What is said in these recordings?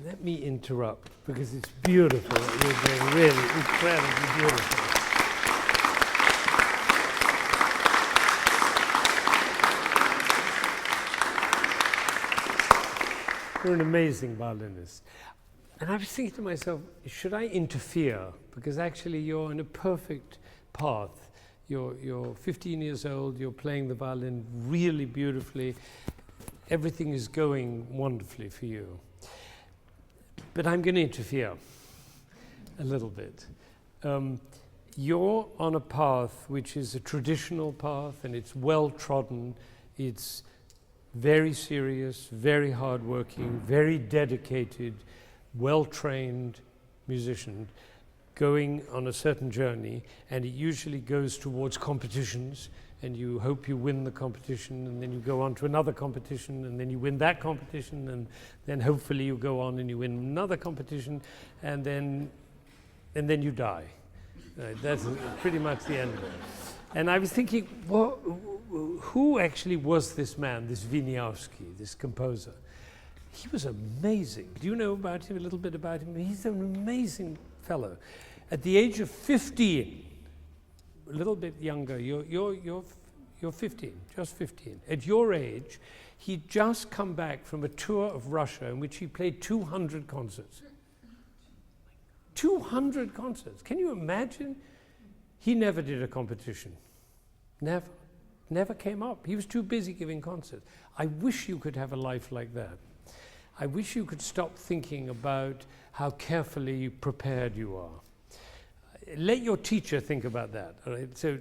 Let me interrupt because it's beautiful. You're doing really incredibly beautiful. You're an amazing violinist. And I was thinking to myself, should I interfere? Because actually you're on a perfect path. You're 15 years old, you're playing the violin really beautifully. Everything is going wonderfully for you. But I'm going to interfere a little bit. You're on a path which is a traditional path, and it's well trodden. It's very serious, very hardworking, very dedicated, well-trained musician going on a certain journey, and it usually goes towards competitions, and you hope you win the competition, and then you go on to another competition, and then you win that competition, and then hopefully you go on and you win another competition, and then you die. That's pretty much the end of it. And I was thinking, well, who actually was this man, this Wieniawski, this composer? He was amazing. Do you know about him, a little bit about him? He's an amazing fellow. At the age of 15, a little bit younger, you're 15, just 15. At your age, he'd just come back from a tour of Russia in which he played 200 concerts. 200 concerts. Can you imagine? He never did a competition. Never. Never came up. He was too busy giving concerts. I wish you could have a life like that. I wish you could stop thinking about how carefully prepared you are. Let your teacher think about that. All right? So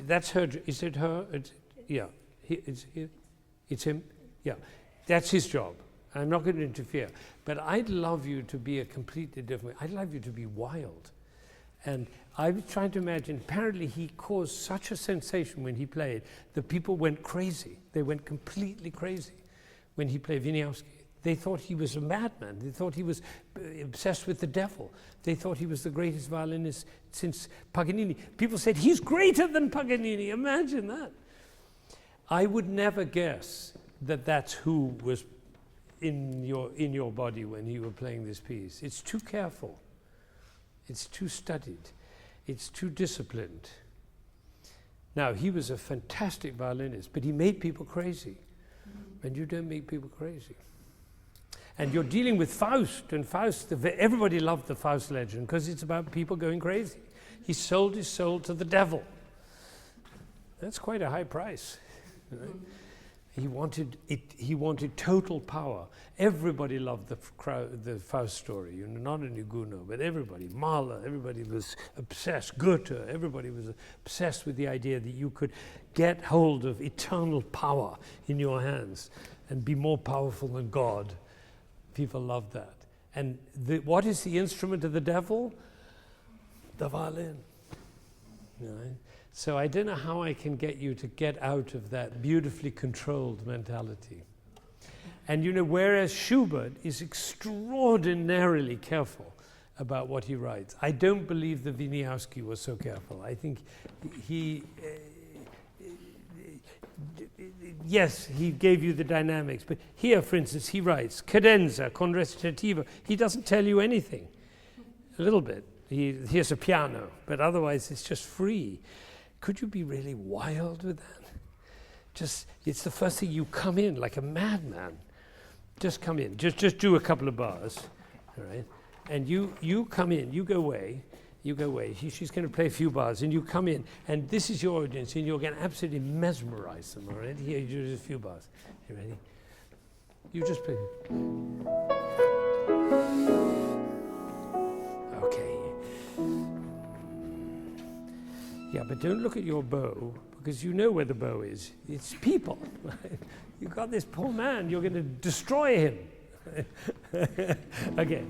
that's her. Is it her? Yeah. It's him? Yeah. That's his job. I'm not going to interfere. But I'd love you to be a completely different way. I'd love you to be wild. And I was trying to imagine, apparently he caused such a sensation when he played that people went crazy. They went completely crazy when he played Wieniawski. They thought he was a madman. They thought he was obsessed with the devil. They thought he was the greatest violinist since Paganini. People said, he's greater than Paganini. Imagine that. I would never guess that that's who was in your body when you were playing this piece. It's too careful. It's too studied. It's too disciplined. Now, he was a fantastic violinist, but he made people crazy. And you don't make people crazy. And you're dealing with Faust, and Faust, everybody loved the Faust legend because it's about people going crazy. He sold his soul to the devil. That's quite a high price. Right? He wanted total power. Everybody loved the Faust story, not only Gounod, but everybody. Mahler, everybody was obsessed. Goethe, everybody was obsessed with the idea that you could get hold of eternal power in your hands and be more powerful than God. People loved that. And what is the instrument of the devil? The violin. Right? So I don't know how I can get you to get out of that beautifully controlled mentality. And whereas Schubert is extraordinarily careful about what he writes, I don't believe that Wieniawski was so careful. I think yes, he gave you the dynamics, but here, for instance, he writes cadenza con recitativa. He doesn't tell you anything. A little bit. Here's a piano, but otherwise it's just free. Could you be really wild with that? It's the first thing, you come in like a madman. Just come in. Just do a couple of bars, all right? And you come in. You go away. She's going to play a few bars, and you come in, and this is your audience, and you're going to absolutely mesmerize them, all right? Here, you do just a few bars. You ready? You just play. Okay. Yeah, but don't look at your bow, because you know where the bow is. It's people. Right? You've got this poor man. You're going to destroy him. Okay.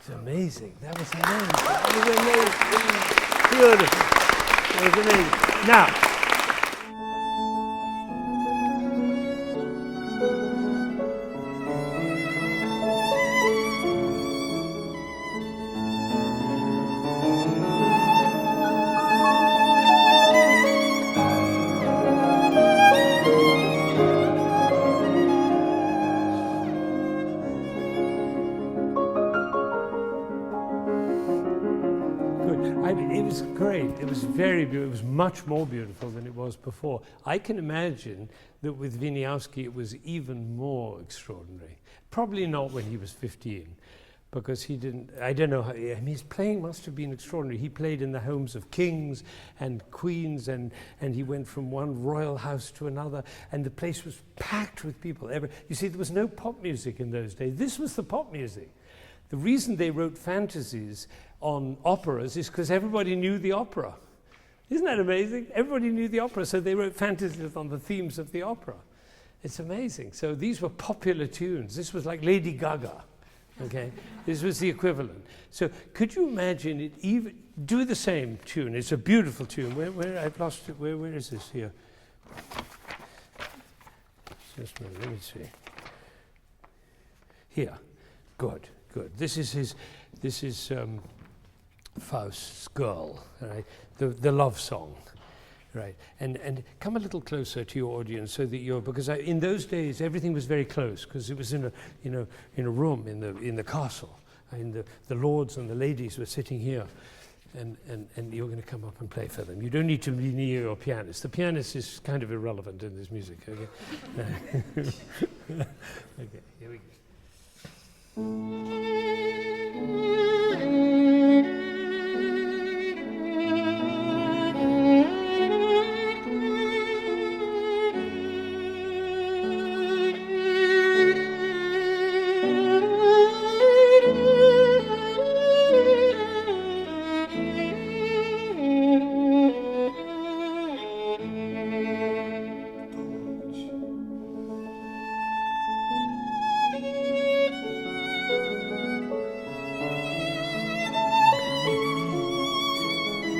It's amazing. That was amazing. That was amazing. Beautiful. That was amazing. Now, it was great. It was very beautiful. It was much more beautiful than it was before. I can imagine that with Wieniawski it was even more extraordinary. Probably not when he was 15, because he didn't, I don't know how, I mean, his playing must have been extraordinary. He played in the homes of kings and queens, and he went from one royal house to another, and the place was packed with people. You see, there was no pop music in those days. This was the pop music. The reason they wrote fantasies on operas is because everybody knew the opera. Isn't that amazing? Everybody knew the opera, so they wrote fantasies on the themes of the opera. It's amazing. So these were popular tunes. This was like Lady Gaga, okay? This was the equivalent. So could you imagine it even, do the same tune. It's a beautiful tune. Where I've lost it, where is this here? Just a minute, let me see. Here, good. Good. This is Faust's Girl, right? The love song, right? And come a little closer to your audience so that you're, because in those days everything was very close, because it was in a room in the castle, and the lords and the ladies were sitting here, and you're going to come up and play for them. You don't need to be near your pianist. The pianist is kind of irrelevant in this music. Okay. Okay. Here we go.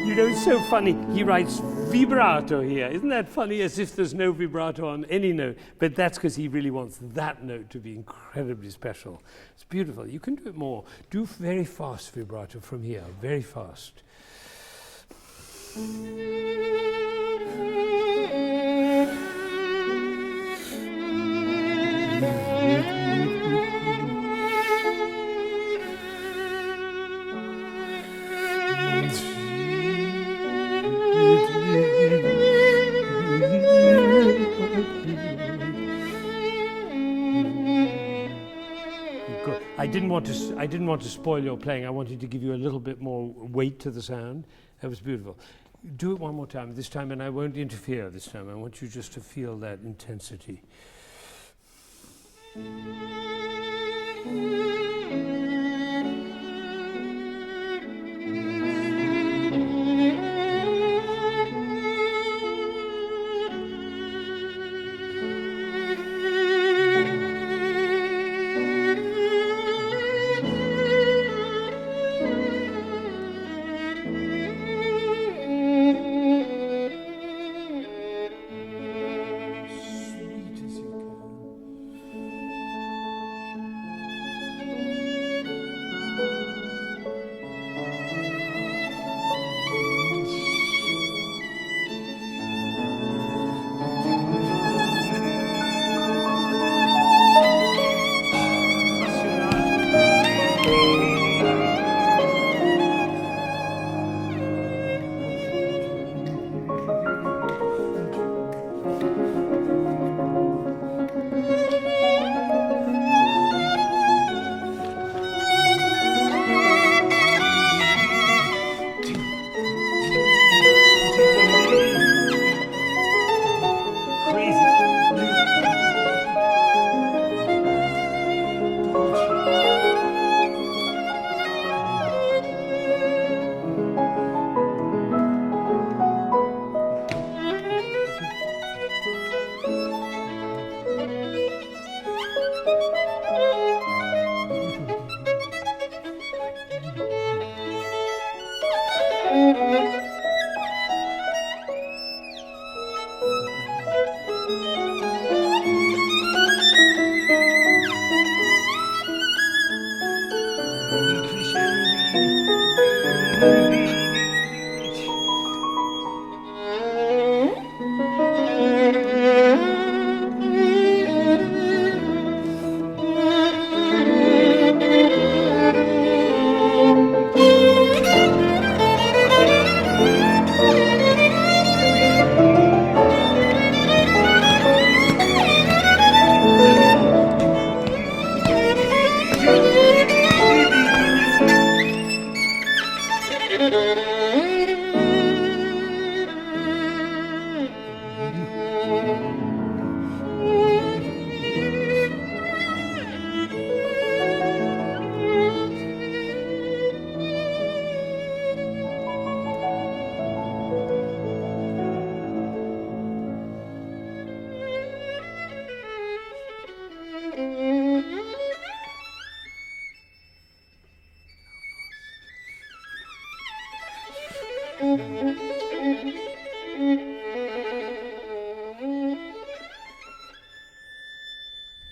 You know, it's so funny, he writes vibrato here. Isn't that funny? As if there's no vibrato on any note. But that's because he really wants that note to be incredibly special. It's beautiful. You can do it more. Do very fast vibrato from here, very fast. I didn't want to spoil your playing. I wanted to give you a little bit more weight to the sound. That was beautiful. Do it one more time, this time, and I won't interfere this time. I want you just to feel that intensity.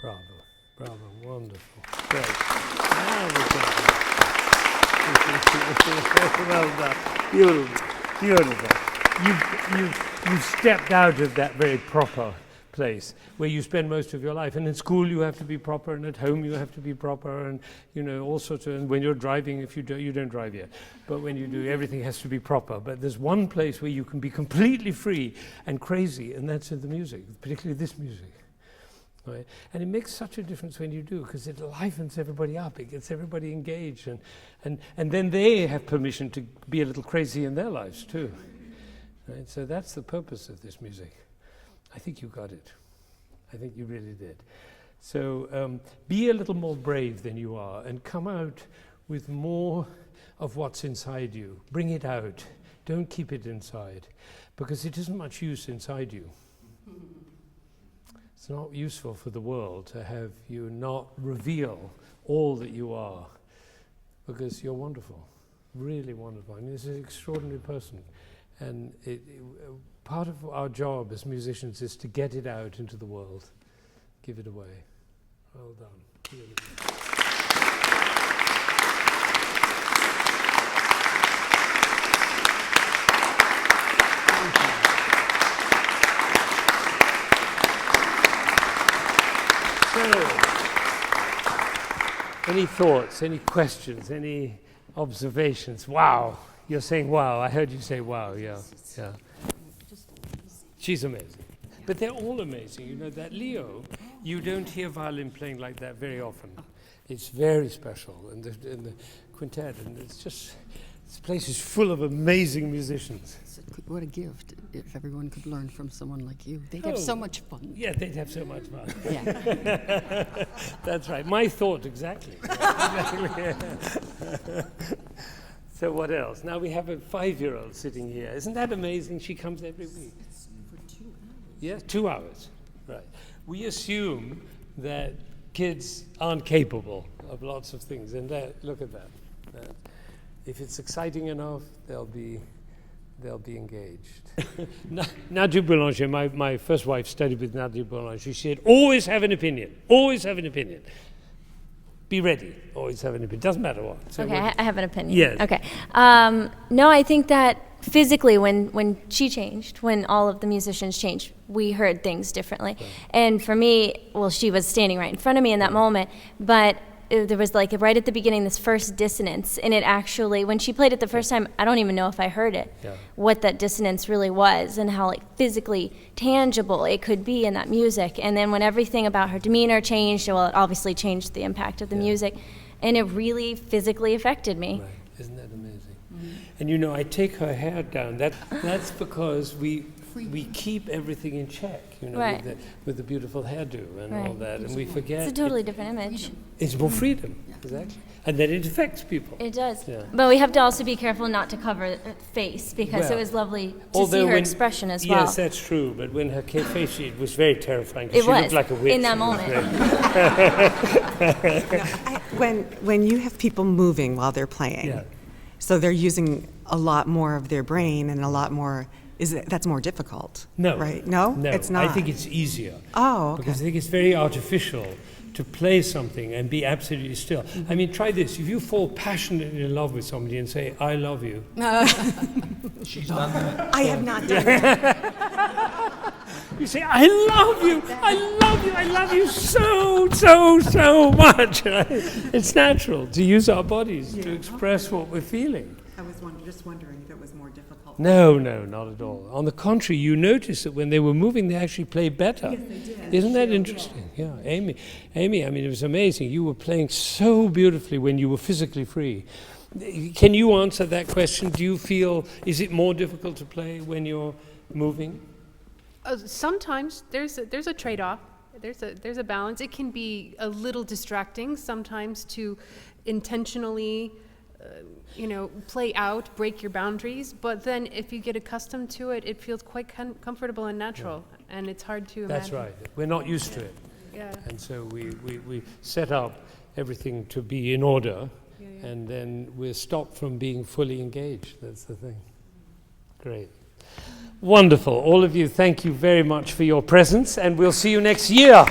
Bravo, bravo, wonderful, great. Now we well done, beautiful, beautiful. You've stepped out of that very proper place where you spend most of your life, and in school you have to be proper, and at home you have to be proper, and all sorts of. And when you're driving, if you don't drive yet, but when you do, everything has to be proper. But there's one place where you can be completely free and crazy, and that's in the music, particularly this music. Right? And it makes such a difference when you do, because it livens everybody up, it gets everybody engaged, and then they have permission to be a little crazy in their lives too. Right? So that's the purpose of this music. I think you got it. I think you really did. So be a little more brave than you are, and come out with more of what's inside you. Bring it out. Don't keep it inside, because it isn't much use inside you. It's not useful for the world to have you not reveal all that you are, because you're wonderful, really wonderful. I mean, this is an extraordinary person, and part of our job as musicians is to get it out into the world, give it away. Well done. Really good. Any thoughts, any questions, any observations? Wow, you're saying wow. I heard you say wow, yeah. She's amazing. But they're all amazing. That Leo, you don't hear violin playing like that very often. It's very special, and the quintet, and it's just, this place is full of amazing musicians. What a gift if everyone could learn from someone like you. They'd have so much fun. Yeah, they'd have so much fun. Yeah. That's right. My thought, exactly. So what else? Now we have a 5-year-old sitting here. Isn't that amazing? She comes every week. It's for 2 hours. Yeah, 2 hours. Right. We assume that kids aren't capable of lots of things, and look at that. If it's exciting enough, they'll be engaged. Nadia Brillante, my first wife studied with Nadia Brillante. She said, always have an opinion. Always have an opinion. Be ready. Always have an opinion. Doesn't matter what. So okay, I have an opinion. Yes. Okay. No, I think that physically when she changed, when all of the musicians changed, we heard things differently. Right. And for me, well, she was standing right in front of me in that moment, but there was like right at the beginning this first dissonance, and it actually, when she played it the first time, I don't even know if I heard it, what that dissonance really was, and how like physically tangible it could be in that music. And then when everything about her demeanor changed, well, it obviously changed the impact of the music, and it really physically affected me. Right. Isn't that amazing? Mm-hmm. And I take her hair down. That's because we keep everything in check, right. with the beautiful hairdo and all that, and we forget. It's a totally different image. It's more freedom, exactly. And then it affects people. It does. Yeah. But we have to also be careful not to cover the face, because it was lovely to see her expression as well. Yes, that's true, but when her face, it was very terrifying. It she was, looked like a witch. in that moment. When you have people moving while they're playing, so they're using a lot more of their brain and a lot more. That's more difficult? No. Right? No, it's not. I think it's easier. Oh, okay. Because I think it's very artificial to play something and be absolutely still. Mm-hmm. I mean, try this. If you fall passionately in love with somebody and say, I love you. She's done that. I have not done that. You say, I love you, I love you, I love you so much. It's natural to use our bodies to express what we're feeling. I was just wondering if it was more difficult. No, not at all. On the contrary, you notice that when they were moving, they actually played better. Yes, they did. Isn't that interesting? Yeah, Amy, I mean, it was amazing. You were playing so beautifully when you were physically free. Can you answer that question? Do you feel, is it more difficult to play when you're moving? Sometimes there's a trade-off. There's a balance. It can be a little distracting sometimes to intentionally, play out, break your boundaries. But then if you get accustomed to it, it feels quite comfortable and natural, and it's hard to imagine. That's right. We're not used to it. Yeah. And so we set up everything to be in order, and then we're stopped from being fully engaged. That's the thing. Great. Wonderful. All of you, thank you very much for your presence, and we'll see you next year.